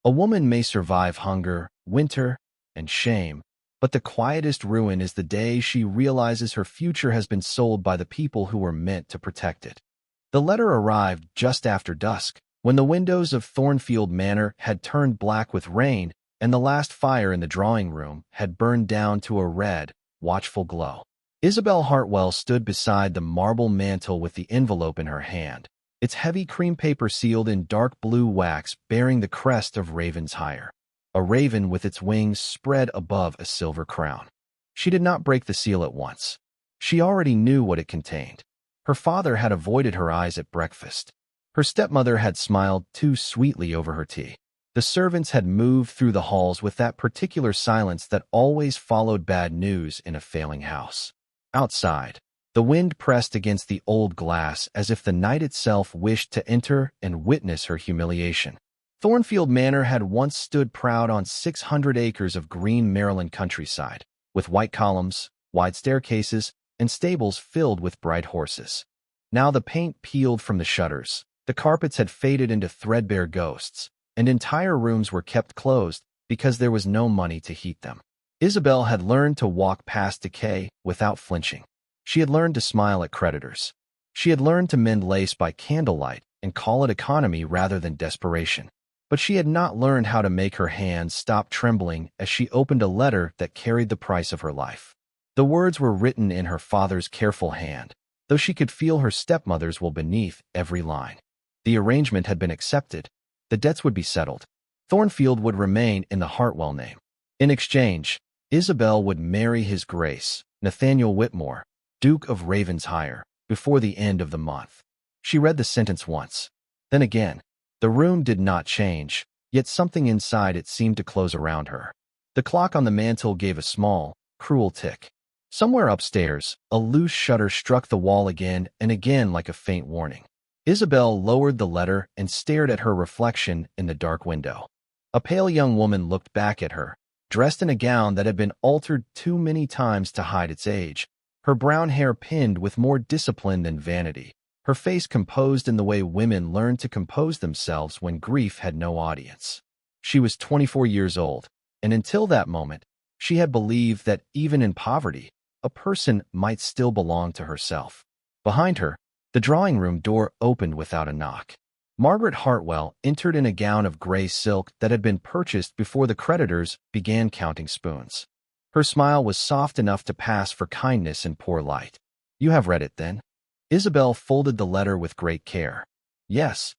A woman may survive hunger, winter, and shame, but the quietest ruin is the day she realizes her future has been sold by the people who were meant to protect it. The letter arrived just after dusk, when the windows of Thornfield Manor had turned black with rain and the last fire in the drawing room had burned down to a red, watchful glow. Isabel Hartwell stood beside the marble mantel with the envelope in her hand, its heavy cream paper sealed in dark blue wax bearing the crest of Ravensshire, a raven with its wings spread above a silver crown. She did not break the seal at once. She already knew what it contained. Her father had avoided her eyes at breakfast. Her stepmother had smiled too sweetly over her tea. The servants had moved through the halls with that particular silence that always followed bad news in a failing house. Outside, the wind pressed against the old glass as if the night itself wished to enter and witness her humiliation. Thornfield Manor had once stood proud on 600 acres of green Maryland countryside, with white columns, wide staircases, and stables filled with bright horses. Now the paint peeled from the shutters, the carpets had faded into threadbare ghosts, and entire rooms were kept closed because there was no money to heat them. Isabel had learned to walk past decay without flinching. She had learned to smile at creditors. She had learned to mend lace by candlelight and call it economy rather than desperation. But she had not learned how to make her hands stop trembling as she opened a letter that carried the price of her life. The words were written in her father's careful hand, though she could feel her stepmother's will beneath every line. The arrangement had been accepted. The debts would be settled. Thornfield would remain in the Hartwell name. In exchange, Isabel would marry His Grace, Nathaniel Whitmore, Duke of Ravensshire, before the end of the month. She read the sentence once. Then again. The room did not change, yet something inside it seemed to close around her. The clock on the mantel gave a small, cruel tick. Somewhere upstairs, a loose shutter struck the wall again and again like a faint warning. Isabel lowered the letter and stared at her reflection in the dark window. A pale young woman looked back at her, dressed in a gown that had been altered too many times to hide its age, her brown hair pinned with more discipline than vanity, her face composed in the way women learn to compose themselves when grief had no audience. She was 24 years old, and until that moment, she had believed that even in poverty, a person might still belong to herself. Behind her, the drawing room door opened without a knock. Margaret Hartwell entered in a gown of gray silk that had been purchased before the creditors began counting spoons. Her smile was soft enough to pass for kindness in poor light. "You have read it, then?" Isabel folded the letter with great care. "Yes.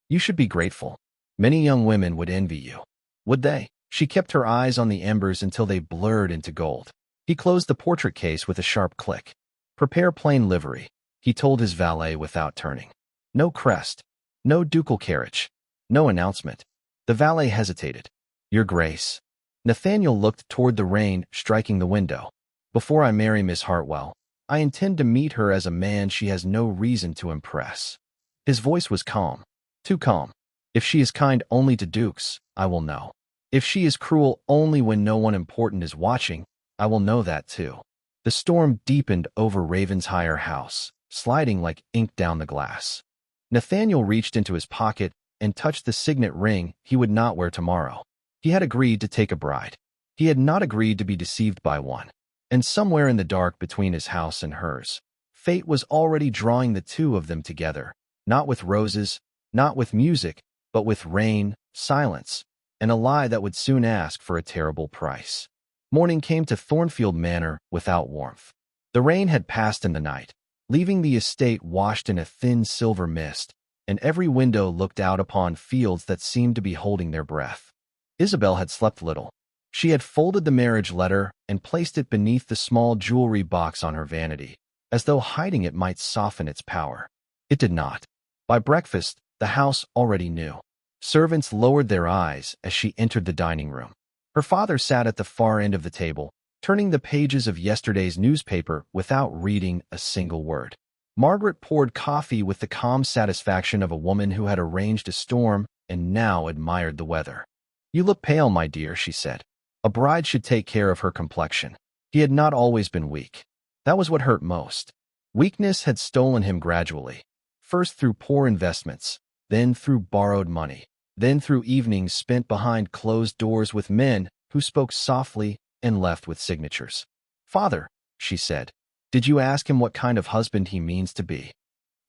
You should be grateful. Many young women would envy you." Would they? She kept her eyes on the embers until they blurred into gold. He closed the portrait case with a sharp click. "Prepare plain livery," he told his valet without turning. "No crest. No ducal carriage. No announcement." The valet hesitated. "Your Grace." Nathaniel looked toward the rain striking the window. "Before I marry Miss Hartwell, I intend to meet her as a man she has no reason to impress." His voice was calm. Too calm. "If she is kind only to dukes, I will know. If she is cruel only when no one important is watching, I will know that too." The storm deepened over Ravensshire House, sliding like ink down the glass. Nathaniel reached into his pocket and touched the signet ring he would not wear tomorrow. He had agreed to take a bride. He had not agreed to be deceived by one. And somewhere in the dark between his house and hers, fate was already drawing the two of them together, not with roses, not with music, but with rain, silence, and a lie that would soon ask for a terrible price. Morning came to Thornfield Manor without warmth. The rain had passed in the night, leaving the estate washed in a thin silver mist, and every window looked out upon fields that seemed to be holding their breath. Isabel had slept little. She had folded the marriage letter and placed it beneath the small jewelry box on her vanity, as though hiding it might soften its power. It did not. By breakfast, the house already knew. Servants lowered their eyes as she entered the dining room. Her father sat at the far end of the table, turning the pages of yesterday's newspaper without reading a single word. Margaret poured coffee with the calm satisfaction of a woman who had arranged a storm and now admired the weather. "You look pale, my dear," she said. A bride should take care of her complexion. He had not always been weak. That was what hurt most. Weakness had stolen him gradually, first through poor investments, then through borrowed money. then through evenings spent behind closed doors with men who spoke softly and left with signatures. "Father," she said, "did you ask him what kind of husband he means to be?"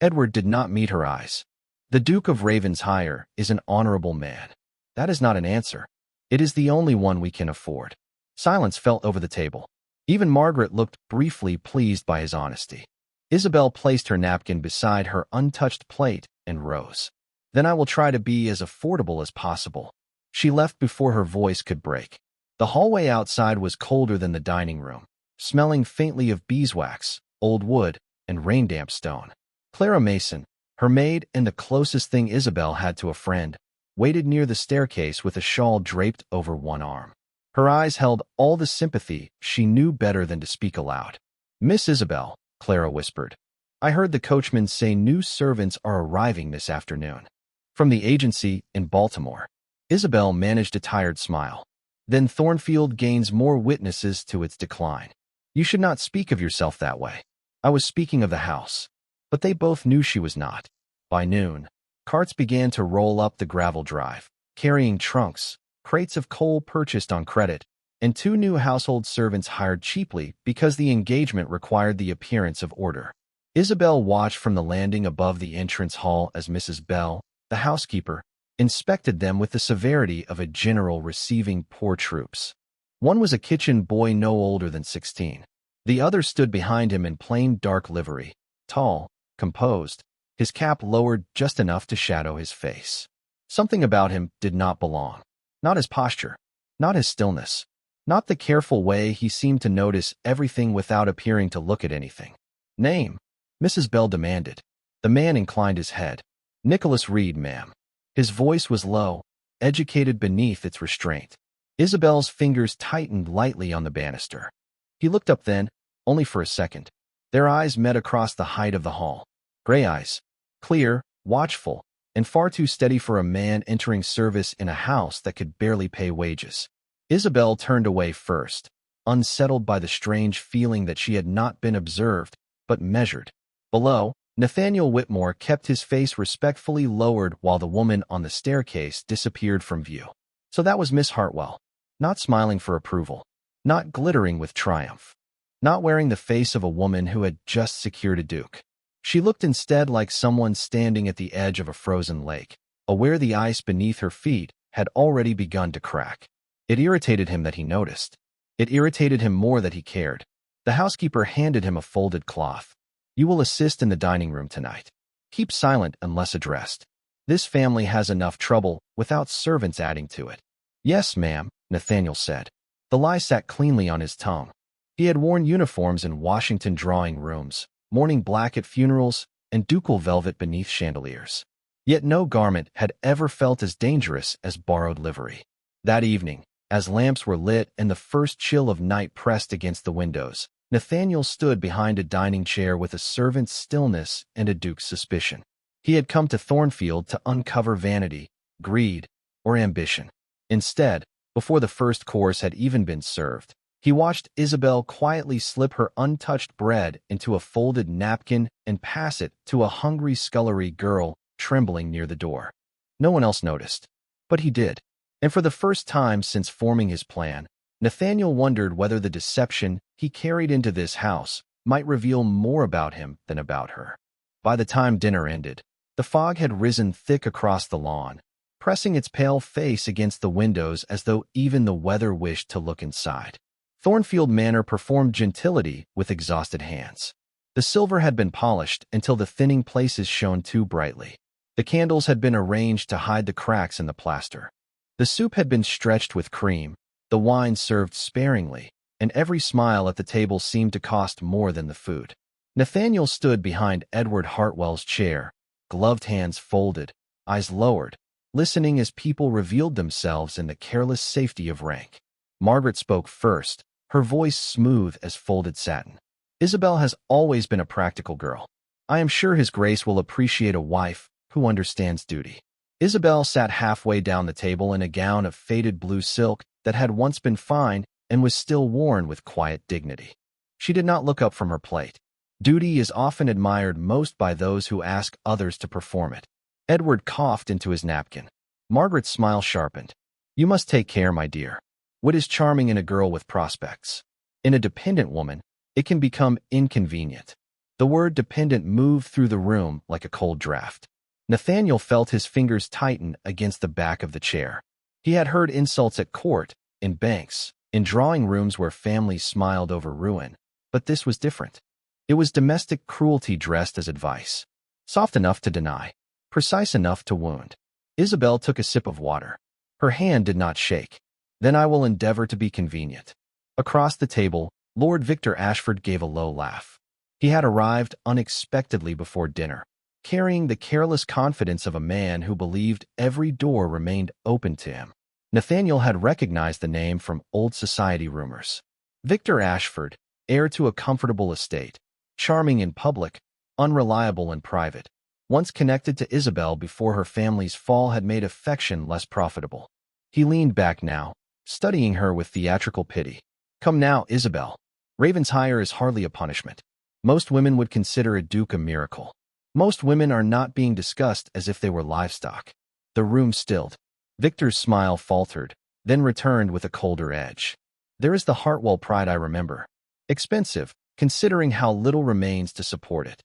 Edward did not meet her eyes. "The Duke of Ravensshire is an honorable man." "That is not an answer. It is the only one we can afford." Silence fell over the table. Even Margaret looked briefly pleased by his honesty. Isabel placed her napkin beside her untouched plate and rose. "Then I will try to be as affordable as possible." She left before her voice could break. The hallway outside was colder than the dining room, smelling faintly of beeswax, old wood, and rain-damp stone. Clara Mason, her maid and the closest thing Isabel had to a friend, waited near the staircase with a shawl draped over one arm. Her eyes held all the sympathy she knew better than to speak aloud. "Miss Isabel," Clara whispered, "I heard the coachman say new servants are arriving this afternoon. From the agency in Baltimore." Isabel managed a tired smile. "Then Thornfield gains more witnesses to its decline." "You should not speak of yourself that way. I was speaking of the house." But they both knew she was not. By noon, carts began to roll up the gravel drive, carrying trunks, crates of coal purchased on credit, and 2 new household servants hired cheaply because the engagement required the appearance of order. Isabel watched from the landing above the entrance hall as Mrs. Bell, the housekeeper, inspected them with the severity of a general receiving poor troops. One was a kitchen boy no older than 16. The other stood behind him in plain dark livery, tall, composed, his cap lowered just enough to shadow his face. Something about him did not belong. Not his posture, not his stillness, not the careful way he seemed to notice everything without appearing to look at anything. "Name?" Mrs. Bell demanded. The man inclined his head. "Nicholas Reed, ma'am." His voice was low, educated beneath its restraint. Isabel's fingers tightened lightly on the banister. He looked up then, only for a second. Their eyes met across the height of the hall. Gray eyes, clear, watchful, and far too steady for a man entering service in a house that could barely pay wages. Isabel turned away first, unsettled by the strange feeling that she had not been observed, but measured. Below, Nathaniel Whitmore kept his face respectfully lowered while the woman on the staircase disappeared from view. So that was Miss Hartwell, not smiling for approval, not glittering with triumph, not wearing the face of a woman who had just secured a duke. She looked instead like someone standing at the edge of a frozen lake, aware the ice beneath her feet had already begun to crack. It irritated him that he noticed. It irritated him more that he cared. The housekeeper handed him a folded cloth. "You will assist in the dining room tonight. Keep silent unless addressed. This family has enough trouble without servants adding to it." "Yes, ma'am," Nathaniel said. The lie sat cleanly on his tongue. He had worn uniforms in Washington drawing rooms, mourning black at funerals, and ducal velvet beneath chandeliers. Yet no garment had ever felt as dangerous as borrowed livery. That evening, as lamps were lit and the first chill of night pressed against the windows, Nathaniel stood behind a dining chair with a servant's stillness and a duke's suspicion. He had come to Thornfield to uncover vanity, greed, or ambition. Instead, before the first course had even been served, he watched Isabel quietly slip her untouched bread into a folded napkin and pass it to a hungry scullery girl trembling near the door. No one else noticed, but he did. And for the first time since forming his plan, Nathaniel wondered whether the deception he carried into this house might reveal more about him than about her. By the time dinner ended, the fog had risen thick across the lawn, pressing its pale face against the windows as though even the weather wished to look inside. Thornfield Manor performed gentility with exhausted hands. The silver had been polished until the thinning places shone too brightly. The candles had been arranged to hide the cracks in the plaster. The soup had been stretched with cream, the wine served sparingly, and every smile at the table seemed to cost more than the food. Nathaniel stood behind Edward Hartwell's chair, gloved hands folded, eyes lowered, listening as people revealed themselves in the careless safety of rank. Margaret spoke first, her voice smooth as folded satin. "Isabel has always been a practical girl. I am sure His Grace will appreciate a wife who understands duty." Isabel sat halfway down the table in a gown of faded blue silk that had once been fine and was still worn with quiet dignity. She did not look up from her plate. Duty is often admired most by those who ask others to perform it. Edward coughed into his napkin. Margaret's smile sharpened. You must take care, my dear. What is charming in a girl with prospects? In a dependent woman, it can become inconvenient. The word dependent moved through the room like a cold draft. Nathaniel felt his fingers tighten against the back of the chair. He had heard insults at court, in banks, in drawing rooms where families smiled over ruin. But this was different. It was domestic cruelty dressed as advice. Soft enough to deny, precise enough to wound. Isabel took a sip of water. Her hand did not shake. Then I will endeavor to be convenient. Across the table, Lord Victor Ashford gave a low laugh. He had arrived unexpectedly before dinner, carrying the careless confidence of a man who believed every door remained open to him. Nathaniel had recognized the name from old society rumors. Victor Ashford, heir to a comfortable estate, charming in public, unreliable in private, once connected to Isabel before her family's fall had made affection less profitable. He leaned back now, studying her with theatrical pity. Come now, Isabel. Ravenshire is hardly a punishment. Most women would consider a duke a miracle. Most women are not being discussed as if they were livestock. The room stilled. Victor's smile faltered, then returned with a colder edge. There is the Hartwell pride I remember. Expensive, considering how little remains to support it.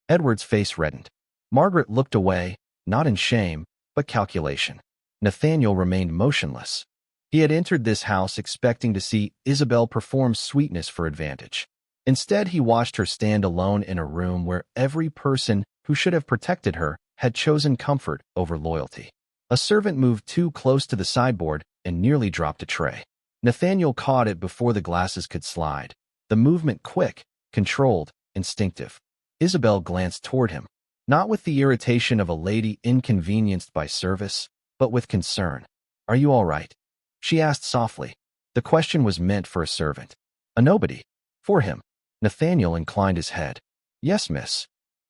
Edward's face reddened. Margaret looked away, not in shame, but calculation. Nathaniel remained motionless. He had entered this house expecting to see Isabel perform sweetness for advantage. Instead, he watched her stand alone in a room where every person who should have protected her had chosen comfort over loyalty. A servant moved too close to the sideboard and nearly dropped a tray. Nathaniel caught it before the glasses could slide. The movement quick, controlled, instinctive. Isabel glanced toward him, not with the irritation of a lady inconvenienced by service, but with concern. Are you all right? She asked softly. The question was meant for a servant. A nobody. For him. Nathaniel inclined his head. Yes, miss.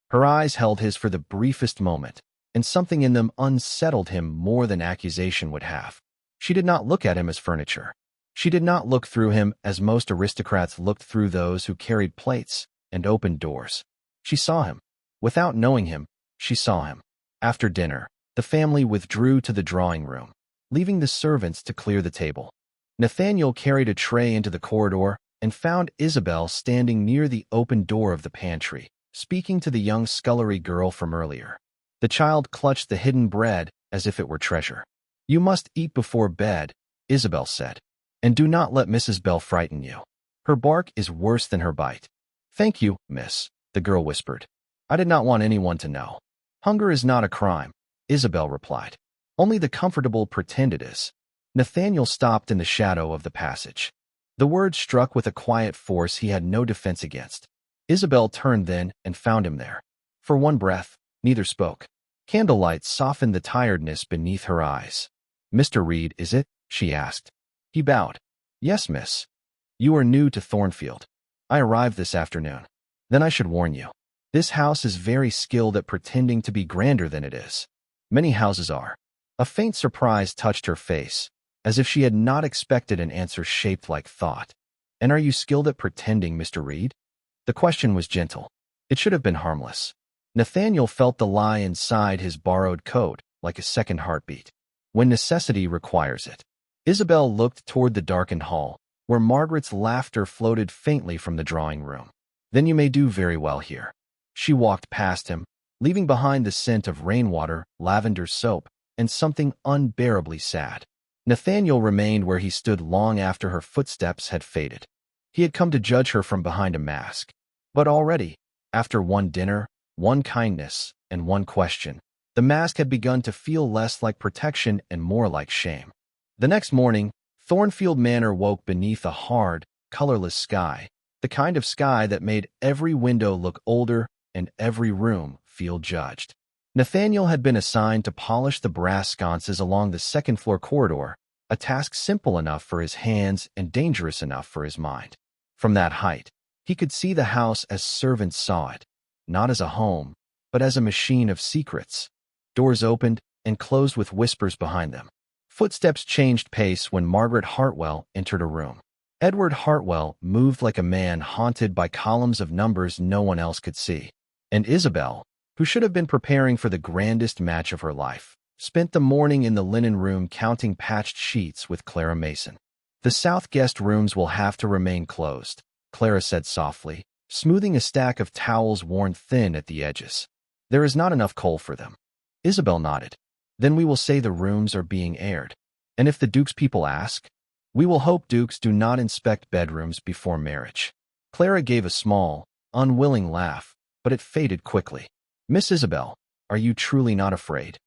Her eyes held his for the briefest moment, and something in them unsettled him more than accusation would have. She did not look at him as furniture. She did not look through him as most aristocrats looked through those who carried plates and opened doors. She saw him. Without knowing him, she saw him. After dinner, the family withdrew to the drawing room, leaving the servants to clear the table. Nathaniel carried a tray into the corridor and found Isabel standing near the open door of the pantry, speaking to the young scullery girl from earlier. The child clutched the hidden bread as if it were treasure. You must eat before bed, Isabel said, and do not let Mrs. Bell frighten you. Her bark is worse than her bite. Thank you, miss, the girl whispered. I did not want anyone to know. Hunger is not a crime, Isabel replied. Only the comfortable pretend it is. Nathaniel stopped in the shadow of the passage. The words struck with a quiet force he had no defense against. Isabel turned then and found him there. For one breath, neither spoke. Candlelight softened the tiredness beneath her eyes. Mr. Reed, is it? She asked. He bowed. Yes, miss. You are new to Thornfield. I arrived this afternoon. Then I should warn you. This house is very skilled at pretending to be grander than it is. Many houses are. A faint surprise touched her face, as if she had not expected an answer shaped like thought. And are you skilled at pretending, Mr. Reed? The question was gentle. It should have been harmless. Nathaniel felt the lie inside his borrowed coat like a second heartbeat. When necessity requires it. Isabel looked toward the darkened hall, where Margaret's laughter floated faintly from the drawing room. Then you may do very well here. She walked past him, leaving behind the scent of rainwater, lavender soap, and something unbearably sad. Nathaniel remained where he stood long after her footsteps had faded. He had come to judge her from behind a mask. But already, after one dinner, one kindness, and one question, the mask had begun to feel less like protection and more like shame. The next morning, Thornfield Manor woke beneath a hard, colorless sky, the kind of sky that made every window look older and every room feel judged. Nathaniel had been assigned to polish the brass sconces along the second-floor corridor, a task simple enough for his hands and dangerous enough for his mind. From that height, he could see the house as servants saw it, not as a home, but as a machine of secrets. Doors opened and closed with whispers behind them. Footsteps changed pace when Margaret Hartwell entered a room. Edward Hartwell moved like a man haunted by columns of numbers no one else could see. And Isabel, who should have been preparing for the grandest match of her life, spent the morning in the linen room counting patched sheets with Clara Mason. The south guest rooms will have to remain closed, Clara said softly, smoothing a stack of towels worn thin at the edges. There is not enough coal for them. Isabel nodded. Then we will say the rooms are being aired. And if the Duke's people ask, we will hope Dukes do not inspect bedrooms before marriage. Clara gave a small, unwilling laugh, but it faded quickly. Miss Isabel, are you truly not afraid?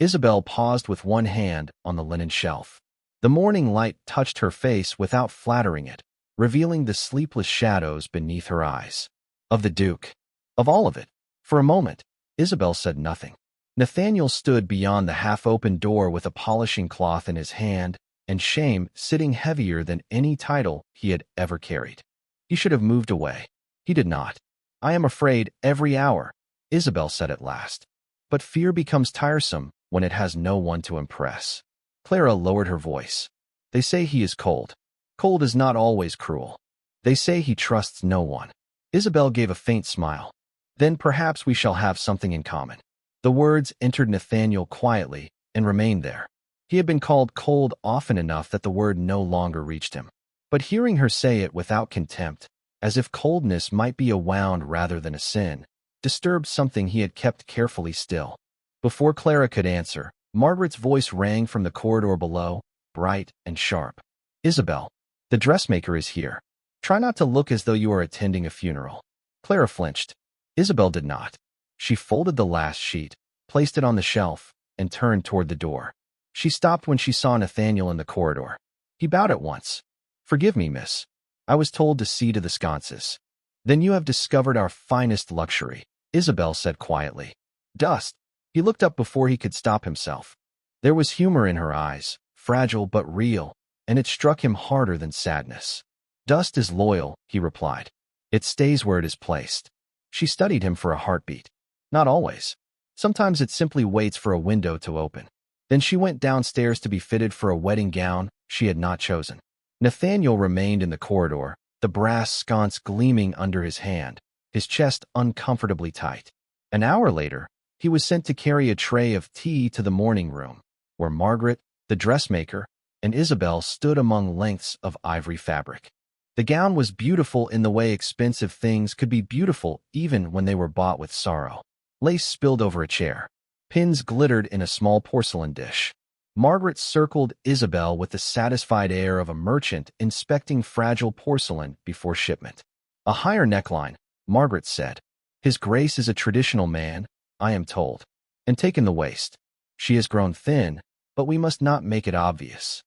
Isabel paused with one hand on the linen shelf. The morning light touched her face without flattering it, revealing the sleepless shadows beneath her eyes. Of the Duke. Of all of it. For a moment, Isabel said nothing. Nathaniel stood beyond the half-open door with a polishing cloth in his hand, and shame sitting heavier than any title he had ever carried. He should have moved away. He did not. I am afraid every hour, Isabel said at last. But fear becomes tiresome when it has no one to impress. Clara lowered her voice. They say he is cold. Cold is not always cruel. They say he trusts no one. Isabel gave a faint smile. Then perhaps we shall have something in common. The words entered Nathaniel quietly and remained there. He had been called cold often enough that the word no longer reached him. But hearing her say it without contempt, as if coldness might be a wound rather than a sin, disturbed something he had kept carefully still. Before Clara could answer, Margaret's voice rang from the corridor below, bright and sharp. Isabel, the dressmaker is here. Try not to look as though you are attending a funeral. Clara flinched. Isabel did not. She folded the last sheet, placed it on the shelf, and turned toward the door. She stopped when she saw Nathaniel in the corridor. He bowed at once. Forgive me, miss. I was told to see to the sconces. Then you have discovered our finest luxury, Isabel said quietly. Dust. He looked up before he could stop himself. There was humor in her eyes, fragile but real, and it struck him harder than sadness. Dust is loyal, he replied. It stays where it is placed. She studied him for a heartbeat. Not always. Sometimes it simply waits for a window to open. Then she went downstairs to be fitted for a wedding gown she had not chosen. Nathaniel remained in the corridor, the brass sconce gleaming under his hand, his chest uncomfortably tight. An hour later, he was sent to carry a tray of tea to the morning room, where Margaret, the dressmaker, and Isabel stood among lengths of ivory fabric. The gown was beautiful in the way expensive things could be beautiful even when they were bought with sorrow. Lace spilled over a chair. Pins glittered in a small porcelain dish. Margaret circled Isabel with the satisfied air of a merchant inspecting fragile porcelain before shipment. A higher neckline, Margaret said. His Grace is a traditional man, I am told. And taken the waist. She has grown thin, but we must not make it obvious.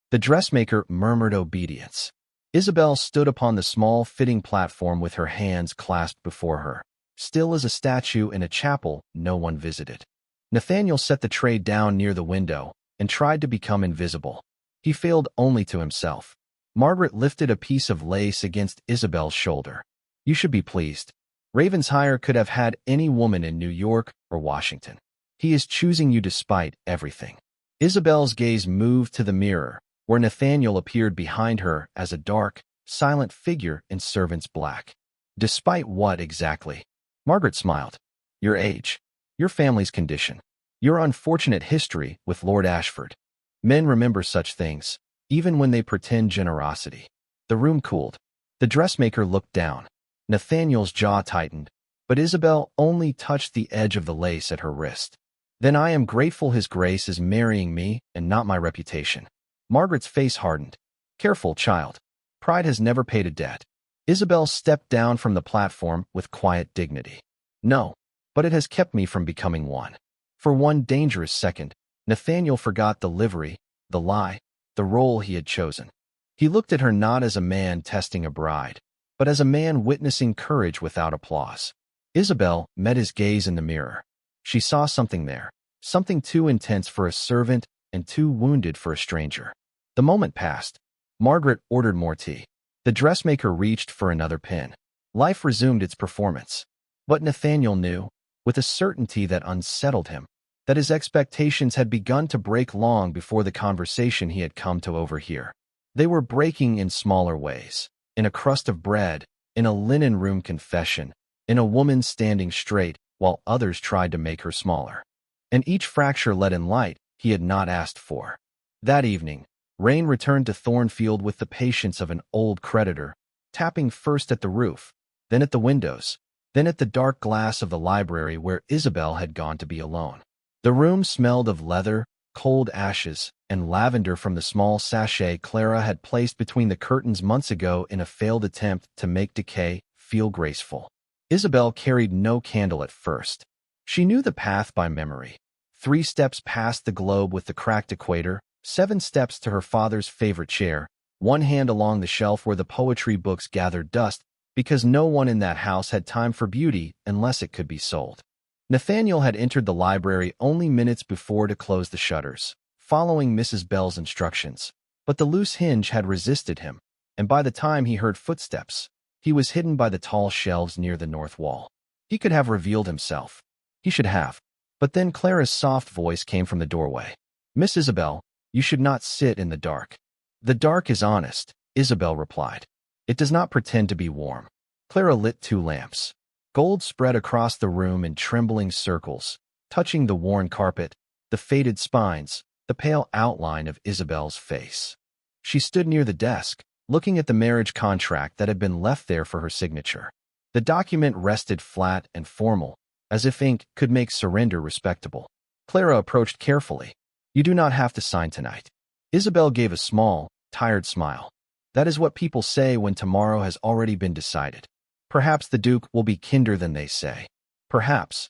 The dressmaker murmured obedience. Isabel stood upon the small fitting platform with her hands clasped before her, still as a statue in a chapel no one visited. Nathaniel set the tray down near the window and tried to become invisible. He failed only to himself. Margaret lifted a piece of lace against Isabel's shoulder. You should be pleased. Ravenshire could have had any woman in New York or Washington. He is choosing you despite everything. Isabel's gaze moved to the mirror, where Nathaniel appeared behind her as a dark, silent figure in servant's black. Despite what exactly? Margaret smiled. Your age. Your family's condition. Your unfortunate history with Lord Ashford. Men remember such things, even when they pretend generosity. The room cooled. The dressmaker looked down. Nathaniel's jaw tightened, but Isabel only touched the edge of the lace at her wrist. Then I am grateful His Grace is marrying me and not my reputation. Margaret's face hardened. Careful, child. Pride has never paid a debt. Isabel stepped down from the platform with quiet dignity. No, but it has kept me from becoming one. For one dangerous second, Nathaniel forgot the livery, the lie, the role he had chosen. He looked at her not as a man testing a bride, but as a man witnessing courage without applause. Isabel met his gaze in the mirror. She saw something there, something too intense for a servant and too wounded for a stranger. The moment passed. Margaret ordered more tea. The dressmaker reached for another pin. Life resumed its performance. But Nathaniel knew, with a certainty that unsettled him, that his expectations had begun to break long before the conversation he had come to overhear. They were breaking in smaller ways, in a crust of bread, in a linen room confession, in a woman standing straight while others tried to make her smaller. and each fracture let in light he had not asked for. That evening, Rain returned to Thornfield with the patience of an old creditor, tapping first at the roof, then at the windows, then at the dark glass of the library where Isabel had gone to be alone. The room smelled of leather, cold ashes, and lavender from the small sachet Clara had placed between the curtains months ago in a failed attempt to make decay feel graceful. Isabel carried no candle at first. She knew the path by memory. 3 steps past the globe with the cracked equator, 7 steps to her father's favorite chair, 1 hand along the shelf where the poetry books gathered dust, because no one in that house had time for beauty unless it could be sold. Nathaniel had entered the library only minutes before to close the shutters, following Mrs. Bell's instructions, but the loose hinge had resisted him, and by the time he heard footsteps, he was hidden by the tall shelves near the north wall. He could have revealed himself. He should have. But then Clara's soft voice came from the doorway. "Miss Isabel, you should not sit in the dark." "The dark is honest," Isabel replied. "It does not pretend to be warm." Clara lit 2 lamps. Gold spread across the room in trembling circles, touching the worn carpet, the faded spines, the pale outline of Isabel's face. She stood near the desk, looking at the marriage contract that had been left there for her signature. The document rested flat and formal, as if ink could make surrender respectable. Clara approached carefully. "You do not have to sign tonight." Isabel gave a small, tired smile. "That is what people say when tomorrow has already been decided. Perhaps the Duke will be kinder than they say. Perhaps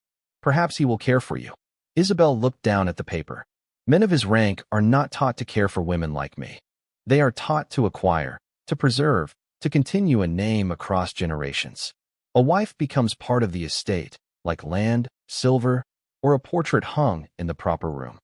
he will care for you." Isabel looked down at the paper. "Men of his rank are not taught to care for women like me. They are taught to acquire, to preserve, to continue a name across generations. A wife becomes part of the estate, like land, silver, or a portrait hung in the proper room."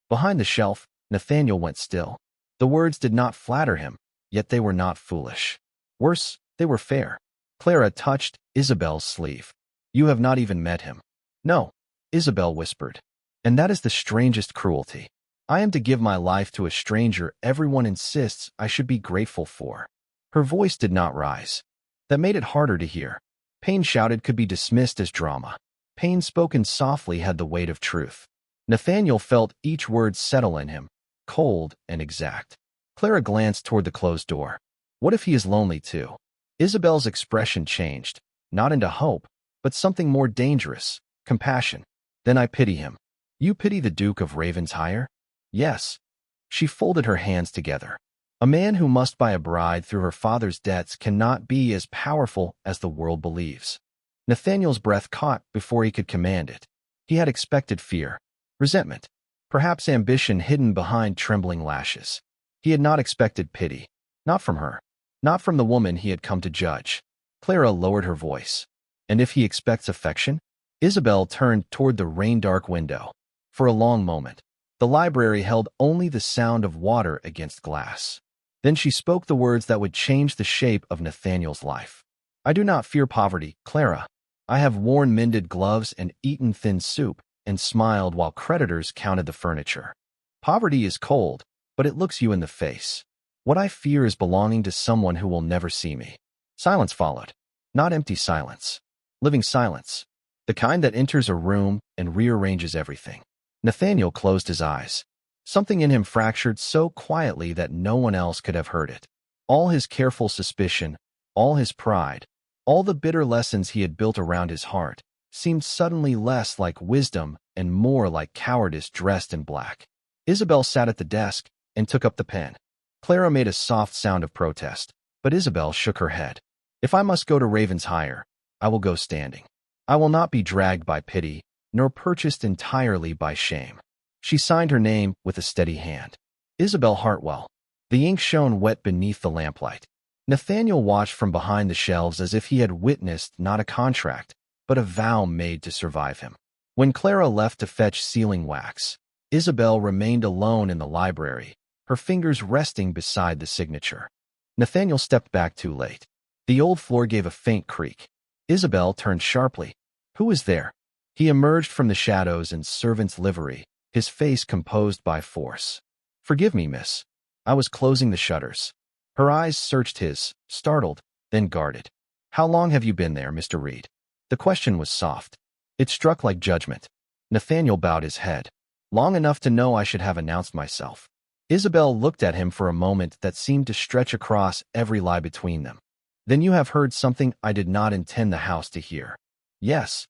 Behind the shelf, Nathaniel went still. The words did not flatter him, yet they were not foolish. Worse, they were fair. Clara touched Isabel's sleeve. "You have not even met him." "No," Isabel whispered. "And that is the strangest cruelty. I am to give my life to a stranger everyone insists I should be grateful for." Her voice did not rise. That made it harder to hear. Pain shouted could be dismissed as drama. Pain spoken softly had the weight of truth. Nathaniel felt each word settle in him, cold and exact. Clara glanced toward the closed door. What if he is lonely too? Isabel's expression changed, not into hope, but something more dangerous, compassion. "Then I pity him." "You pity the Duke of Ravensshire?" "Yes." She folded her hands together. "A man who must buy a bride through her father's debts cannot be as powerful as the world believes." Nathaniel's breath caught before he could command it. He had expected fear, resentment, perhaps ambition hidden behind trembling lashes. He had not expected pity. Not from her. Not from the woman he had come to judge. Clara lowered her voice. "And if he expects affection?" Isabel turned toward the rain-dark window. For a long moment, the library held only the sound of water against glass. Then she spoke the words that would change the shape of Nathaniel's life. "I do not fear poverty, Clara. I have worn mended gloves and eaten thin soup, and smiled while creditors counted the furniture. Poverty is cold, but it looks you in the face. What I fear is belonging to someone who will never see me." Silence followed. Not empty silence. Living silence. The kind that enters a room and rearranges everything. Nathaniel closed his eyes. Something in him fractured so quietly that no one else could have heard it. All his careful suspicion, all his pride, all the bitter lessons he had built around his heart, seemed suddenly less like wisdom and more like cowardice dressed in black. Isabel sat at the desk and took up the pen. Clara made a soft sound of protest, but Isabel shook her head. "If I must go to Ravensshire, I will go standing. I will not be dragged by pity, nor purchased entirely by shame." She signed her name with a steady hand. Isabel Hartwell. The ink shone wet beneath the lamplight. Nathaniel watched from behind the shelves as if he had witnessed not a contract, but a vow made to survive him. When Clara left to fetch sealing wax, Isabel remained alone in the library, her fingers resting beside the signature. Nathaniel stepped back too late. The old floor gave a faint creak. Isabel turned sharply. Who was there? He emerged from the shadows in servant's livery, his face composed by force. "Forgive me, miss. I was closing the shutters." Her eyes searched his, startled, then guarded. "How long have you been there, Mr. Reed?" The question was soft. It struck like judgment. Nathaniel bowed his head. Long enough to know I should have announced myself. Isabel looked at him for a moment that seemed to stretch across every lie between them. Then you have heard something I did not intend the house to hear. Yes.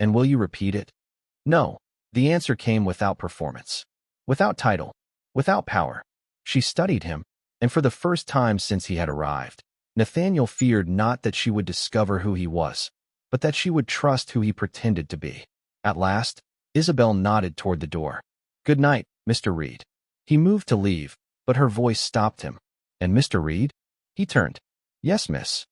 And will you repeat it? No. The answer came without performance. Without title. Without power. She studied him, and for the first time since he had arrived, Nathaniel feared not that she would discover who he was, but that she would trust who he pretended to be. At last, Isabel nodded toward the door. Good night, Mr. Reed. He moved to leave, but her voice stopped him. And Mr. Reed? He turned. Yes, miss.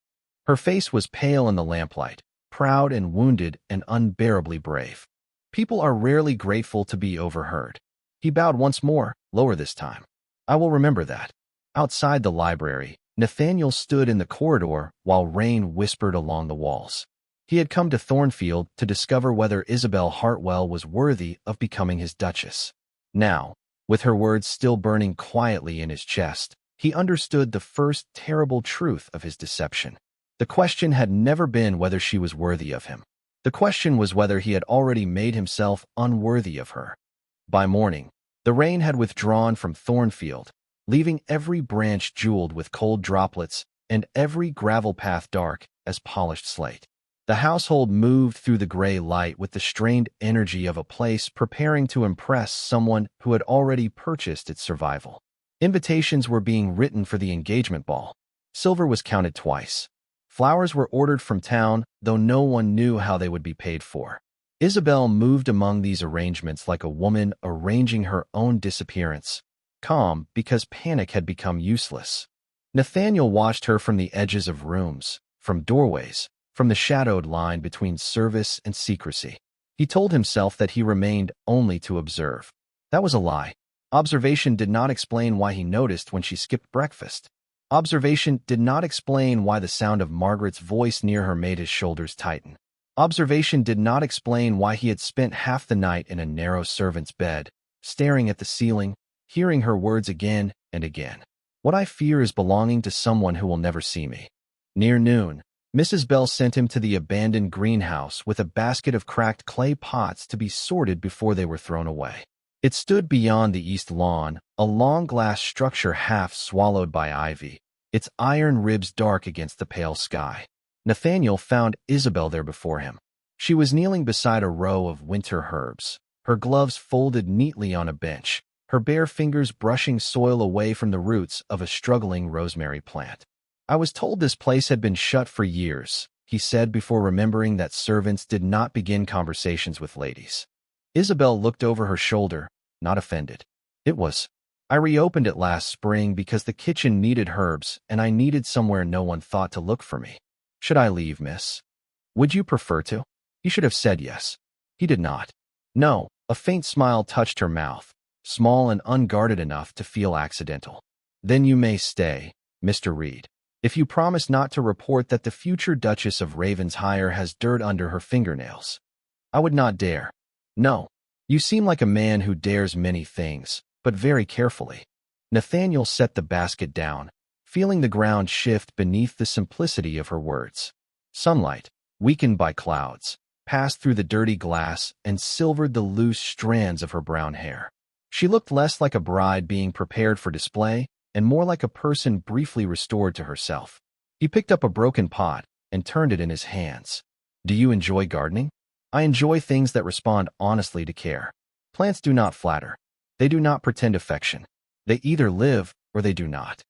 Her face was pale in the lamplight, proud and wounded and unbearably brave. People are rarely grateful to be overheard. He bowed once more, lower this time. I will remember that. Outside the library, Nathaniel stood in the corridor while rain whispered along the walls. He had come to Thornfield to discover whether Isabel Hartwell was worthy of becoming his duchess. Now, with her words still burning quietly in his chest, he understood the first terrible truth of his deception. The question had never been whether she was worthy of him. The question was whether he had already made himself unworthy of her. By morning, the rain had withdrawn from Thornfield, leaving every branch jeweled with cold droplets and every gravel path dark as polished slate. The household moved through the gray light with the strained energy of a place preparing to impress someone who had already purchased its survival. Invitations were being written for the engagement ball. Silver was counted twice. Flowers were ordered from town, though no one knew how they would be paid for. Isabel moved among these arrangements like a woman arranging her own disappearance, calm because panic had become useless. Nathaniel watched her from the edges of rooms, from doorways, from the shadowed line between service and secrecy. He told himself that he remained only to observe. That was a lie. Observation did not explain why he noticed when she skipped breakfast. Observation did not explain why the sound of Margaret's voice near her made his shoulders tighten. Observation did not explain why he had spent half the night in a narrow servant's bed, staring at the ceiling, hearing her words again and again. What I fear is belonging to someone who will never see me. Near noon, Mrs. Bell sent him to the abandoned greenhouse with a basket of cracked clay pots to be sorted before they were thrown away. It stood beyond the east lawn, a long glass structure half swallowed by ivy, its iron ribs dark against the pale sky. Nathaniel found Isabel there before him. She was kneeling beside a row of winter herbs, her gloves folded neatly on a bench, her bare fingers brushing soil away from the roots of a struggling rosemary plant. I was told this place had been shut for years, he said before remembering that servants did not begin conversations with ladies. Isabel looked over her shoulder, not offended. It was. I reopened it last spring because the kitchen needed herbs and I needed somewhere no one thought to look for me. Should I leave, miss? Would you prefer to? He should have said yes. He did not. No, a faint smile touched her mouth, small and unguarded enough to feel accidental. Then you may stay, Mr. Reed, if you promise not to report that the future Duchess of Ravensshire has dirt under her fingernails. I would not dare. No. You seem like a man who dares many things, but very carefully. Nathaniel set the basket down, feeling the ground shift beneath the simplicity of her words. Sunlight, weakened by clouds, passed through the dirty glass and silvered the loose strands of her brown hair. She looked less like a bride being prepared for display and more like a person briefly restored to herself. He picked up a broken pot and turned it in his hands. Do you enjoy gardening? I enjoy things that respond honestly to care. Plants do not flatter. They do not pretend affection. They either live or they do not.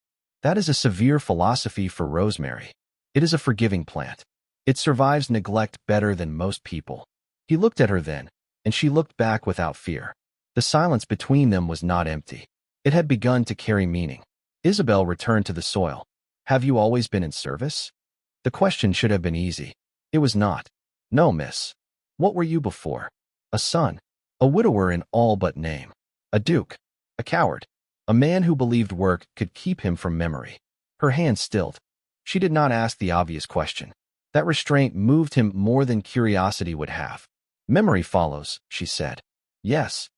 That is a severe philosophy for rosemary. It is a forgiving plant. It survives neglect better than most people. He looked at her then, and she looked back without fear. The silence between them was not empty. It had begun to carry meaning. Isabel returned to the soil. Have you always been in service? The question should have been easy. It was not. No, miss. What were you before? A son. A widower in all but name. A duke. A coward. A man who believed work could keep him from memory. Her hand stilled. She did not ask the obvious question. That restraint moved him more than curiosity would have. Memory follows, she said. Yes.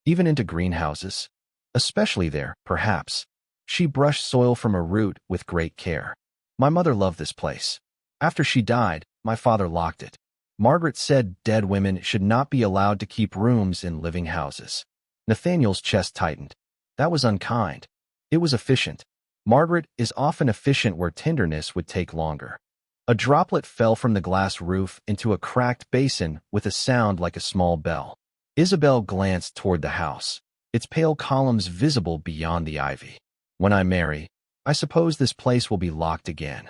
Even into greenhouses. Especially there, perhaps. She brushed soil from a root with great care. My mother loved this place. After she died, my father locked it. Margaret said dead women should not be allowed to keep rooms in living houses. Nathaniel's chest tightened. That was unkind. It was efficient. Margaret is often efficient where tenderness would take longer. A droplet fell from the glass roof into a cracked basin with a sound like a small bell. Isabel glanced toward the house, its pale columns visible beyond the ivy. When I marry, I suppose this place will be locked again.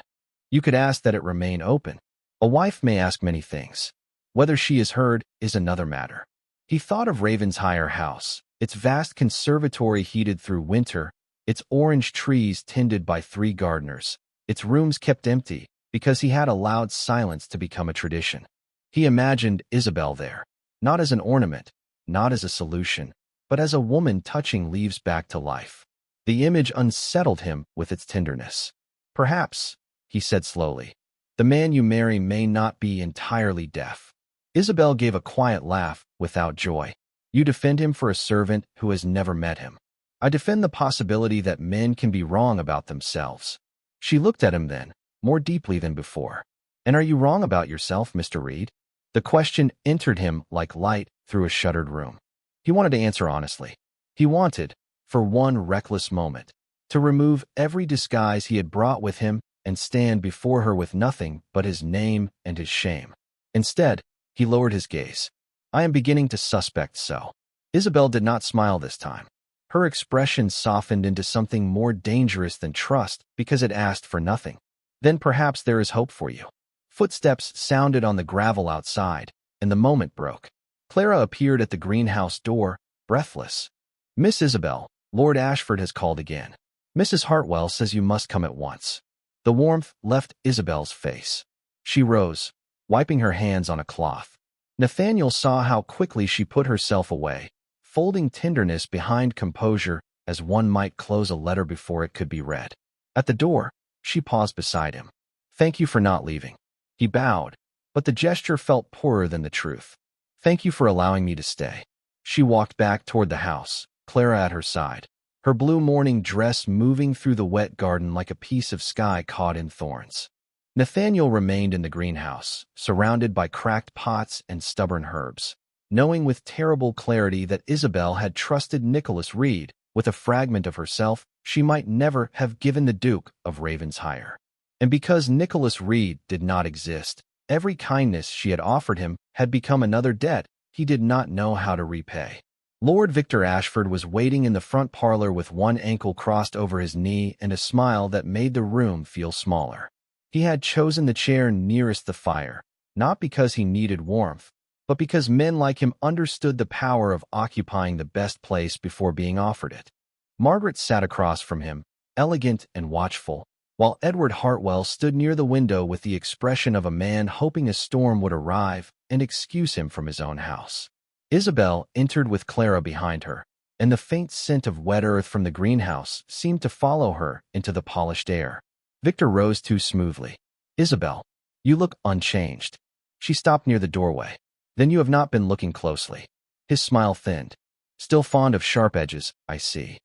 You could ask that it remain open. A wife may ask many things. Whether she is heard is another matter. He thought of Ravenshire's house, its vast conservatory heated through winter, its orange trees tended by 3 gardeners, its rooms kept empty because he had allowed silence to become a tradition. He imagined Isabel there, not as an ornament, not as a solution, but as a woman touching leaves back to life. The image unsettled him with its tenderness. Perhaps, he said slowly, the man you marry may not be entirely deaf. Isabel gave a quiet laugh without joy. You defend him for a servant who has never met him. I defend the possibility that men can be wrong about themselves. She looked at him then, more deeply than before. And are you wrong about yourself, Mr. Reed? The question entered him like light through a shuttered room. He wanted to answer honestly. He wanted, for one reckless moment, to remove every disguise he had brought with him and stand before her with nothing but his name and his shame. Instead, he lowered his gaze. I am beginning to suspect so. Isabel did not smile this time. Her expression softened into something more dangerous than trust because it asked for nothing. Then perhaps there is hope for you. Footsteps sounded on the gravel outside, and the moment broke. Clara appeared at the greenhouse door, breathless. Miss Isabel, Lord Ashford has called again. Mrs. Hartwell says you must come at once. The warmth left Isabel's face. She rose, wiping her hands on a cloth. Nathaniel saw how quickly she put herself away, folding tenderness behind composure as one might close a letter before it could be read. At the door, she paused beside him. Thank you for not leaving. He bowed, but the gesture felt poorer than the truth. Thank you for allowing me to stay. She walked back toward the house, Clara at her side, her blue morning dress moving through the wet garden like a piece of sky caught in thorns. Nathaniel remained in the greenhouse, surrounded by cracked pots and stubborn herbs, knowing with terrible clarity that Isabel had trusted Nicholas Reed with a fragment of herself she might never have given the Duke of Ravensshire. And because Nicholas Reed did not exist, every kindness she had offered him had become another debt he did not know how to repay. Lord Victor Ashford was waiting in the front parlor with one ankle crossed over his knee and a smile that made the room feel smaller. He had chosen the chair nearest the fire, not because he needed warmth, but because men like him understood the power of occupying the best place before being offered it. Margaret sat across from him, elegant and watchful, while Edward Hartwell stood near the window with the expression of a man hoping a storm would arrive and excuse him from his own house. Isabel entered with Clara behind her, and the faint scent of wet earth from the greenhouse seemed to follow her into the polished air. Victor rose too smoothly. Isabel, you look unchanged. She stopped near the doorway. Then you have not been looking closely. His smile thinned. Still fond of sharp edges, I see.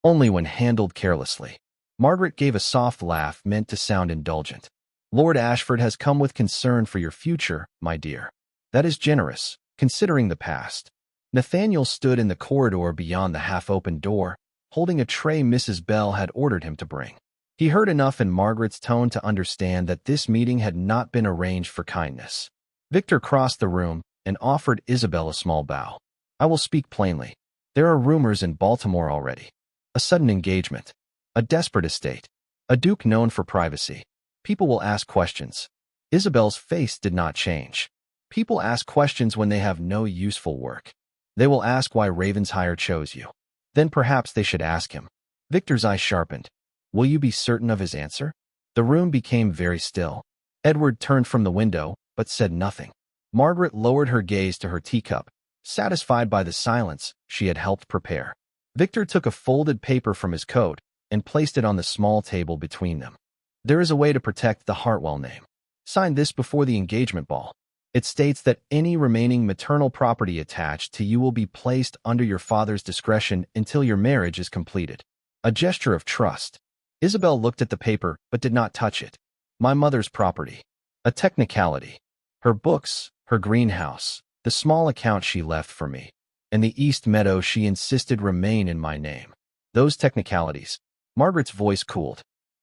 Only when handled carelessly. Margaret gave a soft laugh meant to sound indulgent. Lord Ashford has come with concern for your future, my dear. That is generous, considering the past. Nathaniel stood in the corridor beyond the half-open door, holding a tray Mrs. Bell had ordered him to bring. He heard enough in Margaret's tone to understand that this meeting had not been arranged for kindness. Victor crossed the room and offered Isabel a small bow. I will speak plainly. There are rumors in Baltimore already. A sudden engagement. A desperate estate. A duke known for privacy. People will ask questions. Isabel's face did not change. People ask questions when they have no useful work. They will ask why Ravensshire chose you. Then perhaps they should ask him. Victor's eye sharpened. Will you be certain of his answer? The room became very still. Edward turned from the window, but said nothing. Margaret lowered her gaze to her teacup, satisfied by the silence she had helped prepare. Victor took a folded paper from his coat and placed it on the small table between them. There is a way to protect the Hartwell name. Sign this before the engagement ball. It states that any remaining maternal property attached to you will be placed under your father's discretion until your marriage is completed. A gesture of trust. Isabel looked at the paper but did not touch it. My mother's property. A technicality. Her books, her greenhouse, the small account she left for me, and the East Meadow she insisted remain in my name. Those technicalities. Margaret's voice cooled.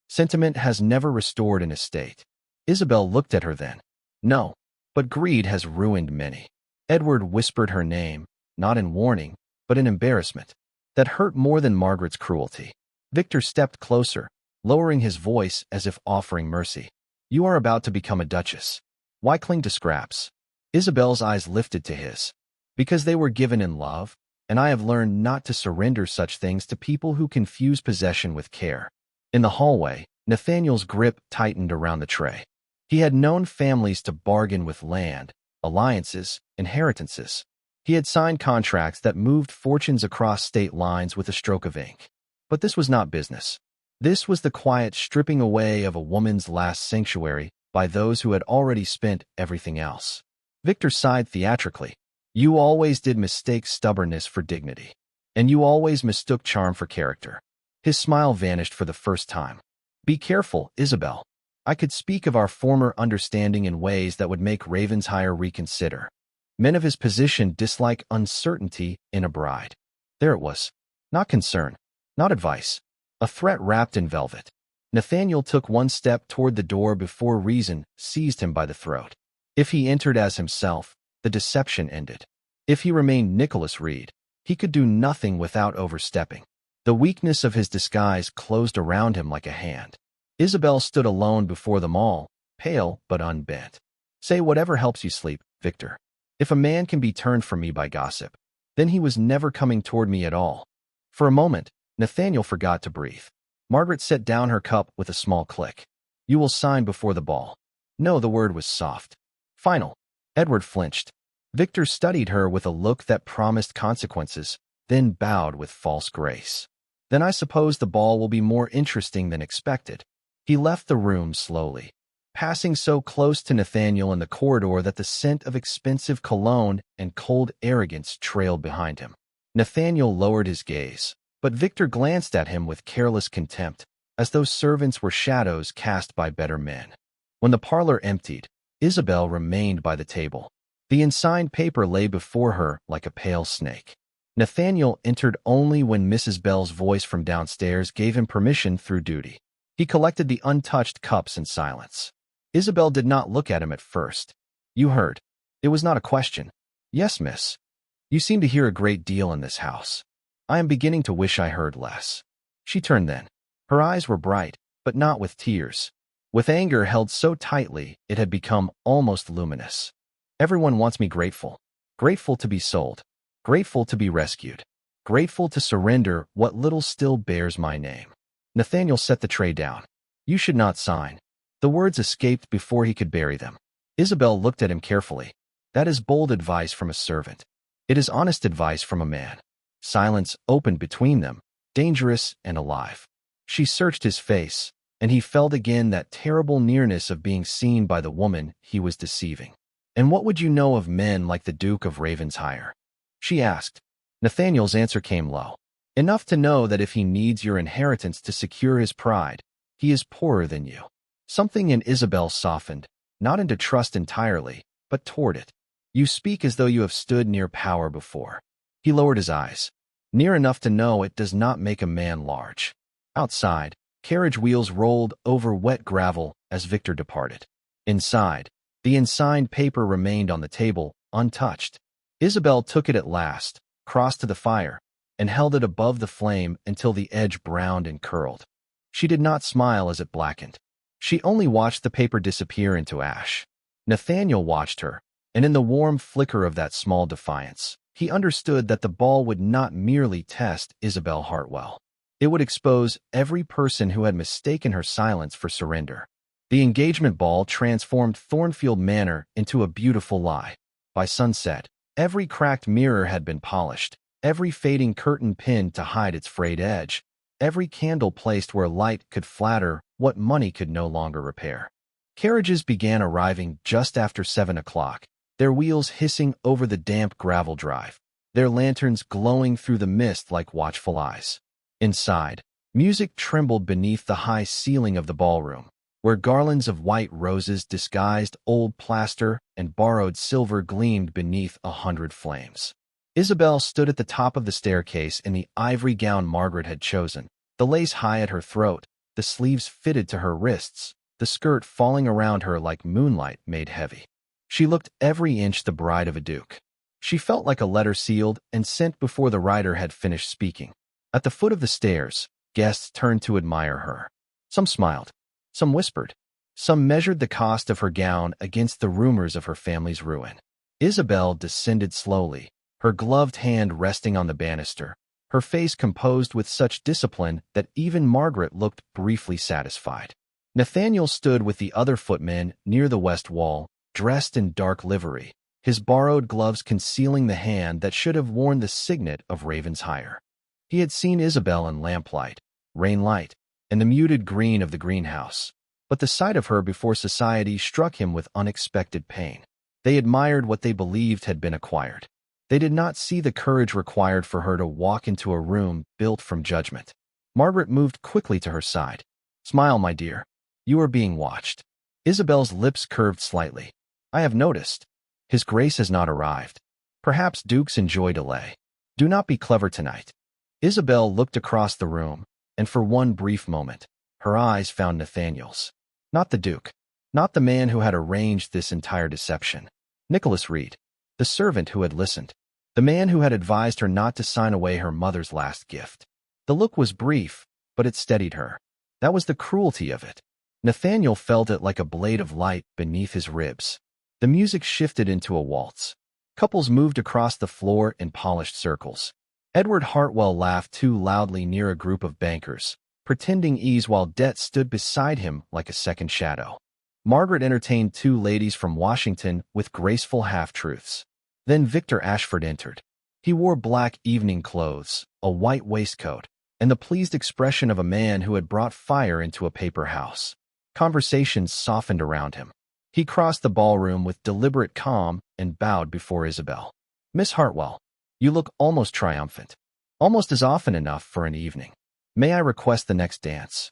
Sentiment has never restored an estate. Isabel looked at her then. No, but greed has ruined many. Edward whispered her name, not in warning, but in embarrassment. That hurt more than Margaret's cruelty. Victor stepped closer, lowering his voice as if offering mercy. You are about to become a duchess. Why cling to scraps? Isabel's eyes lifted to his. Because they were given in love, and I have learned not to surrender such things to people who confuse possession with care. In the hallway, Nathaniel's grip tightened around the tray. He had known families to bargain with land, alliances, inheritances. He had signed contracts that moved fortunes across state lines with a stroke of ink. But this was not business. This was the quiet stripping away of a woman's last sanctuary by those who had already spent everything else. Victor sighed theatrically. You always did mistake stubbornness for dignity. And you always mistook charm for character. His smile vanished for the first time. Be careful, Isabel. I could speak of our former understanding in ways that would make Ravensshire reconsider. Men of his position dislike uncertainty in a bride. There it was. Not concern. Not advice. A threat wrapped in velvet. Nathaniel took one step toward the door before reason seized him by the throat. If he entered as himself, the deception ended. If he remained Nicholas Reed, he could do nothing without overstepping. The weakness of his disguise closed around him like a hand. Isabel stood alone before them all, pale but unbent. Say whatever helps you sleep, Victor. If a man can be turned from me by gossip, then he was never coming toward me at all. For a moment, Nathaniel forgot to breathe. Margaret set down her cup with a small click. You will sign before the ball. No, the word was soft. Final. Edward flinched. Victor studied her with a look that promised consequences, then bowed with false grace. Then I suppose the ball will be more interesting than expected. He left the room slowly, passing so close to Nathaniel in the corridor that the scent of expensive cologne and cold arrogance trailed behind him. Nathaniel lowered his gaze, but Victor glanced at him with careless contempt, as though servants were shadows cast by better men. When the parlor emptied, Isabel remained by the table. The unsigned paper lay before her like a pale snake. Nathaniel entered only when Mrs. Bell's voice from downstairs gave him permission through duty. He collected the untouched cups in silence. Isabel did not look at him at first. You heard. It was not a question. Yes, miss. You seem to hear a great deal in this house. I am beginning to wish I heard less. She turned then. Her eyes were bright, but not with tears. With anger held so tightly, it had become almost luminous. Everyone wants me grateful. Grateful to be sold. Grateful to be rescued. Grateful to surrender what little still bears my name. Nathaniel set the tray down. You should not sign. The words escaped before he could bury them. Isabel looked at him carefully. That is bold advice from a servant. It is honest advice from a man. Silence opened between them, dangerous and alive. She searched his face, and he felt again that terrible nearness of being seen by the woman he was deceiving. And what would you know of men like the Duke of Ravensshire? She asked. Nathaniel's answer came low. Enough to know that if he needs your inheritance to secure his pride, he is poorer than you. Something in Isabel softened, not into trust entirely, but toward it. You speak as though you have stood near power before. He lowered his eyes. Near enough to know it does not make a man large. Outside, carriage wheels rolled over wet gravel as Victor departed. Inside, the unsigned paper remained on the table, untouched. Isabel took it at last, crossed to the fire, and held it above the flame until the edge browned and curled. She did not smile as it blackened. She only watched the paper disappear into ash. Nathaniel watched her, and in the warm flicker of that small defiance, he understood that the ball would not merely test Isabel Hartwell. It would expose every person who had mistaken her silence for surrender. The engagement ball transformed Thornfield Manor into a beautiful lie. By sunset, every cracked mirror had been polished, every fading curtain pinned to hide its frayed edge, every candle placed where light could flatter what money could no longer repair. Carriages began arriving just after 7 o'clock, their wheels hissing over the damp gravel drive, their lanterns glowing through the mist like watchful eyes. Inside, music trembled beneath the high ceiling of the ballroom. where garlands of white roses disguised old plaster and borrowed silver gleamed beneath 100 flames. Isabel stood at the top of the staircase in the ivory gown Margaret had chosen, the lace high at her throat, the sleeves fitted to her wrists, the skirt falling around her like moonlight made heavy. She looked every inch the bride of a duke. She felt like a letter sealed and sent before the writer had finished speaking. At the foot of the stairs, guests turned to admire her. Some smiled. Some whispered. Some measured the cost of her gown against the rumors of her family's ruin. Isabel descended slowly, her gloved hand resting on the banister, her face composed with such discipline that even Margaret looked briefly satisfied. Nathaniel stood with the other footmen near the west wall, dressed in dark livery, his borrowed gloves concealing the hand that should have worn the signet of Ravensshire. He had seen Isabel in lamplight, rainlight, and the muted green of the greenhouse, but the sight of her before society struck him with unexpected pain. They admired what they believed had been acquired. They did not see the courage required for her to walk into a room built from judgment. Margaret moved quickly to her side. "Smile, my dear. You are being watched." Isabel's lips curved slightly. "I have noticed. His Grace has not arrived. Perhaps dukes enjoy delay. Do not be clever tonight." Isabel looked across the room, and for one brief moment, her eyes found Nathaniel's. Not the Duke. Not the man who had arranged this entire deception. Nicholas Reed, the servant who had listened. The man who had advised her not to sign away her mother's last gift. The look was brief, but it steadied her. That was the cruelty of it. Nathaniel felt it like a blade of light beneath his ribs. The music shifted into a waltz. Couples moved across the floor in polished circles. Edward Hartwell laughed too loudly near a group of bankers, pretending ease while debt stood beside him like a second shadow. Margaret entertained two ladies from Washington with graceful half-truths. Then Victor Ashford entered. He wore black evening clothes, a white waistcoat, and the pleased expression of a man who had brought fire into a paper house. Conversations softened around him. He crossed the ballroom with deliberate calm and bowed before Isabel. "Miss Hartwell, you look almost triumphant. Almost as often enough for an evening. May I request the next dance?"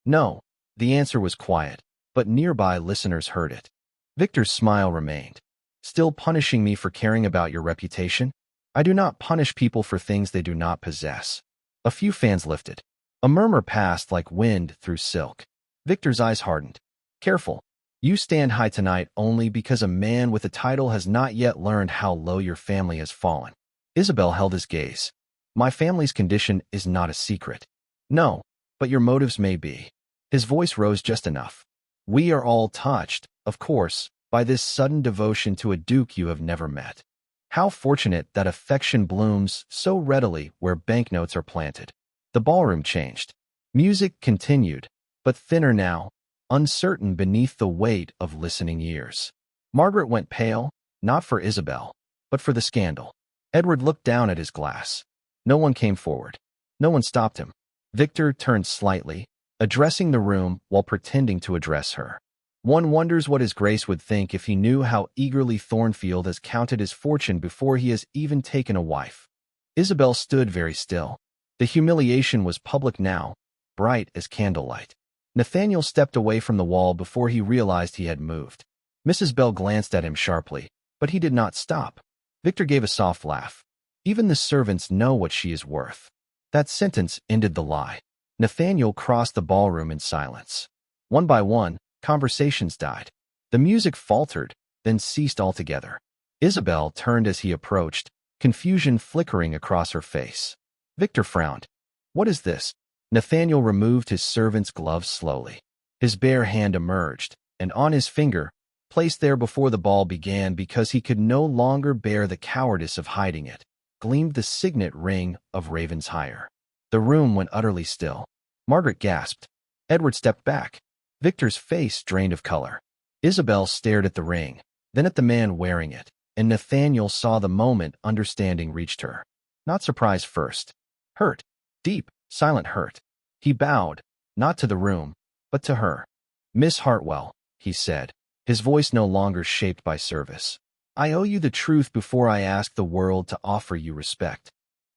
"No." The answer was quiet, but nearby listeners heard it. Victor's smile remained. "Still punishing me for caring about your reputation? I do not punish people for things they do not possess." A few fans lifted. A murmur passed like wind through silk. Victor's eyes hardened. "Careful. You stand high tonight only because a man with a title has not yet learned how low your family has fallen." Isabel held his gaze. "My family's condition is not a secret." "No, but your motives may be." His voice rose just enough. "We are all touched, of course, by this sudden devotion to a duke you have never met. How fortunate that affection blooms so readily where banknotes are planted." The ballroom changed. Music continued, but thinner now, uncertain beneath the weight of listening ears. Margaret went pale, not for Isabel, but for the scandal. Edward looked down at his glass. No one came forward. No one stopped him. Victor turned slightly, addressing the room while pretending to address her. "One wonders what his Grace would think if he knew how eagerly Thornfield has counted his fortune before he has even taken a wife." Isabel stood very still. The humiliation was public now, bright as candlelight. Nathaniel stepped away from the wall before he realized he had moved. Mrs. Bell glanced at him sharply, but he did not stop. Victor gave a soft laugh. "Even the servants know what she is worth." That sentence ended the lie. Nathaniel crossed the ballroom in silence. One by one, conversations died. The music faltered, then ceased altogether. Isabel turned as he approached, confusion flickering across her face. Victor frowned. "What is this?" Nathaniel removed his servant's gloves slowly. His bare hand emerged, and on his finger, placed there before the ball began because he could no longer bear the cowardice of hiding it, gleamed the signet ring of Ravensshire. The room went utterly still. Margaret gasped. Edward stepped back. Victor's face drained of color. Isabel stared at the ring, then at the man wearing it, and Nathaniel saw the moment understanding reached her. Not surprise first. Hurt. Deep, silent hurt. He bowed, not to the room, but to her. "Miss Hartwell," he said, his voice no longer shaped by service. "I owe you the truth before I ask the world to offer you respect."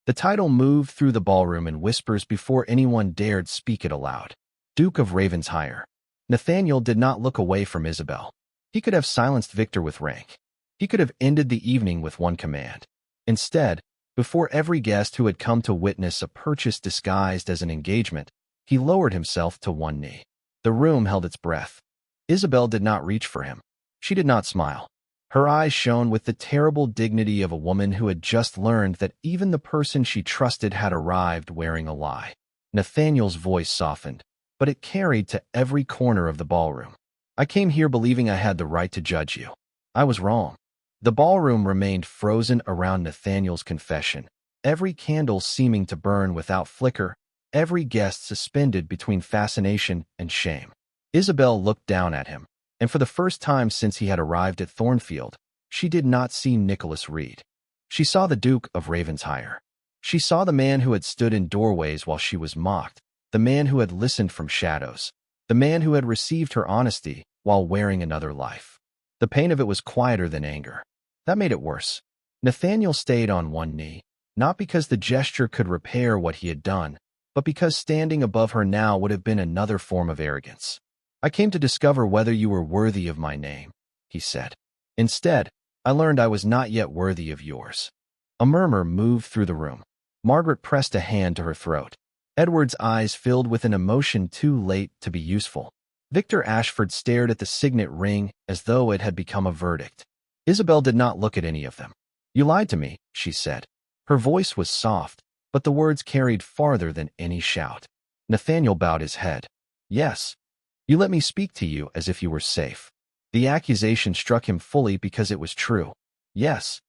The title moved through the ballroom in whispers before anyone dared speak it aloud. Duke of Ravensshire. Nathaniel did not look away from Isabel. He could have silenced Victor with rank. He could have ended the evening with one command. Instead, before every guest who had come to witness a purchase disguised as an engagement, he lowered himself to one knee. The room held its breath. Isabel did not reach for him. She did not smile. Her eyes shone with the terrible dignity of a woman who had just learned that even the person she trusted had arrived wearing a lie. Nathaniel's voice softened, but it carried to every corner of the ballroom. I came here believing I had the right to judge you. I was wrong. The ballroom remained frozen around Nathaniel's confession, every candle seeming to burn without flicker, every guest suspended between fascination and shame. Isabel looked down at him, and for the first time since he had arrived at Thornfield, she did not see Nicholas Reed. She saw the Duke of Ravensshire. She saw the man who had stood in doorways while she was mocked, the man who had listened from shadows, the man who had received her honesty while wearing another life. The pain of it was quieter than anger. That made it worse. Nathaniel stayed on one knee, not because the gesture could repair what he had done, but because standing above her now would have been another form of arrogance. I came to discover whether you were worthy of my name, he said. Instead, I learned I was not yet worthy of yours. A murmur moved through the room. Margaret pressed a hand to her throat. Edward's eyes filled with an emotion too late to be useful. Victor Ashford stared at the signet ring as though it had become a verdict. Isabel did not look at any of them. You lied to me, she said. Her voice was soft, but the words carried farther than any shout. Nathaniel bowed his head. Yes. You let me speak to you as if you were safe. The accusation struck him fully because it was true. Yes.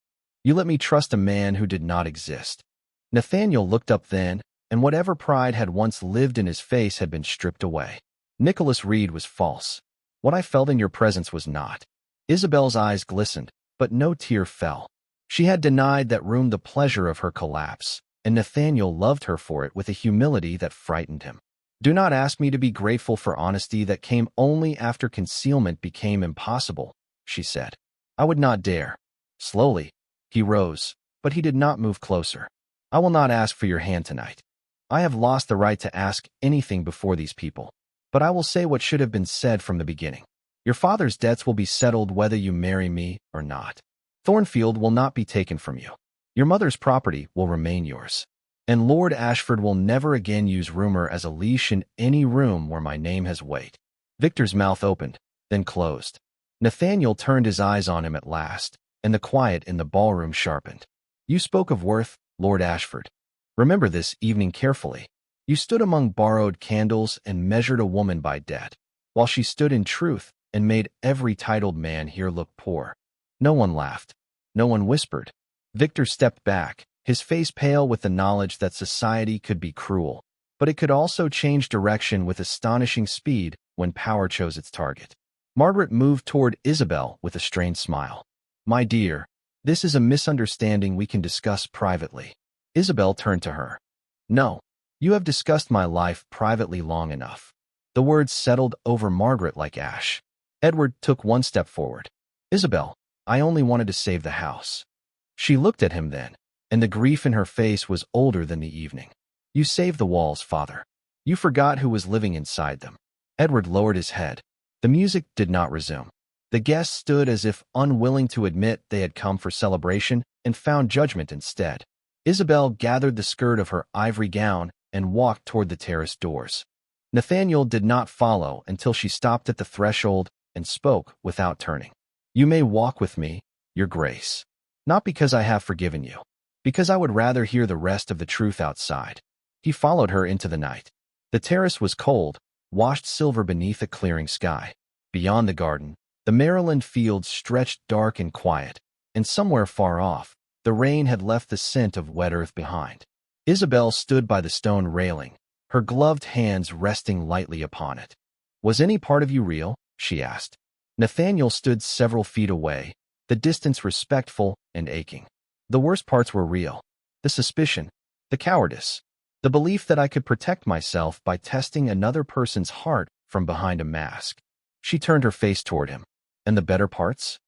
You let me trust a man who did not exist. Nathaniel looked up then, and whatever pride had once lived in his face had been stripped away. Nicholas Reed was false. What I felt in your presence was not. Isabel's eyes glistened, but no tear fell. She had denied that room the pleasure of her collapse, and Nathaniel loved her for it with a humility that frightened him. Do not ask me to be grateful for honesty that came only after concealment became impossible, she said. I would not dare. Slowly, he rose, but he did not move closer. I will not ask for your hand tonight. I have lost the right to ask anything before these people, but I will say what should have been said from the beginning. Your father's debts will be settled whether you marry me or not. Thornfield will not be taken from you. Your mother's property will remain yours. And Lord Ashford will never again use rumor as a leash in any room where my name has weight. Victor's mouth opened, then closed. Nathaniel turned his eyes on him at last, and the quiet in the ballroom sharpened. You spoke of worth, Lord Ashford. Remember this evening carefully. You stood among borrowed candles and measured a woman by debt, while she stood in truth and made every titled man here look poor. No one laughed. No one whispered. Victor stepped back, his face pale with the knowledge that society could be cruel, but it could also change direction with astonishing speed when power chose its target. Margaret moved toward Isabel with a strained smile. My dear, this is a misunderstanding we can discuss privately. Isabel turned to her. No, you have discussed my life privately long enough. The words settled over Margaret like ash. Edward took one step forward. Isabel, I only wanted to save the house. She looked at him then, and the grief in her face was older than the evening. You saved the walls, father. You forgot who was living inside them. Edward lowered his head. The music did not resume. The guests stood as if unwilling to admit they had come for celebration and found judgment instead. Isabel gathered the skirt of her ivory gown and walked toward the terrace doors. Nathaniel did not follow until she stopped at the threshold and spoke without turning. You may walk with me, Your Grace. Not because I have forgiven you, because I would rather hear the rest of the truth outside. He followed her into the night. The terrace was cold, washed silver beneath a clearing sky. Beyond the garden, the Maryland fields stretched dark and quiet, and somewhere far off, the rain had left the scent of wet earth behind. Isabel stood by the stone railing, her gloved hands resting lightly upon it. Was any part of you real? She asked. Nathaniel stood several feet away, the distance respectful and aching. The worst parts were real. The suspicion, the cowardice, the belief that I could protect myself by testing another person's heart from behind a mask. She turned her face toward him. And the better parts?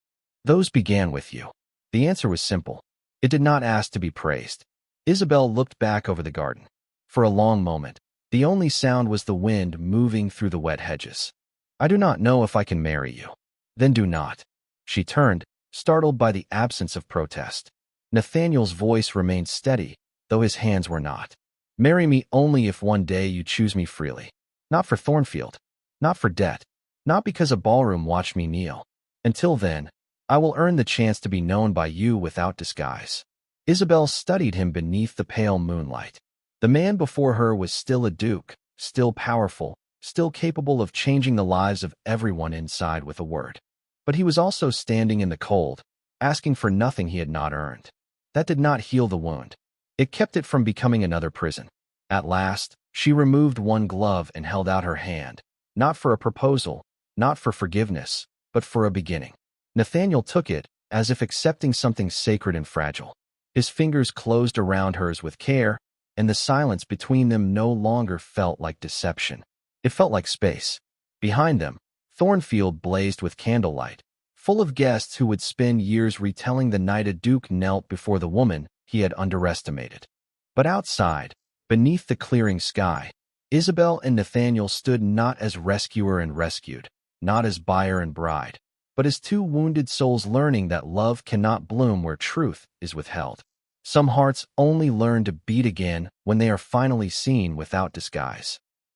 Those began with you. The answer was simple. It did not ask to be praised. Isabel looked back over the garden. For a long moment, the only sound was the wind moving through the wet hedges. I do not know if I can marry you. Then do not. She turned, startled by the absence of protest. Nathaniel's voice remained steady, though his hands were not. Marry me only if one day you choose me freely. Not for Thornfield. Not for debt. Not because a ballroom watched me kneel. Until then, I will earn the chance to be known by you without disguise. Isabel studied him beneath the pale moonlight. The man before her was still a duke, still powerful, still capable of changing the lives of everyone inside with a word. But he was also standing in the cold, asking for nothing he had not earned. That did not heal the wound. It kept it from becoming another prison. At last, she removed one glove and held out her hand, not for a proposal, not for forgiveness, but for a beginning. Nathaniel took it, as if accepting something sacred and fragile. His fingers closed around hers with care, and the silence between them no longer felt like deception. It felt like space. Behind them, Thornfield blazed with candlelight, full of guests who would spend years retelling the night a duke knelt before the woman he had underestimated. But outside, beneath the clearing sky, Isabel and Nathaniel stood not as rescuer and rescued, not as buyer and bride, but as two wounded souls learning that love cannot bloom where truth is withheld. Some hearts only learn to beat again when they are finally seen without disguise.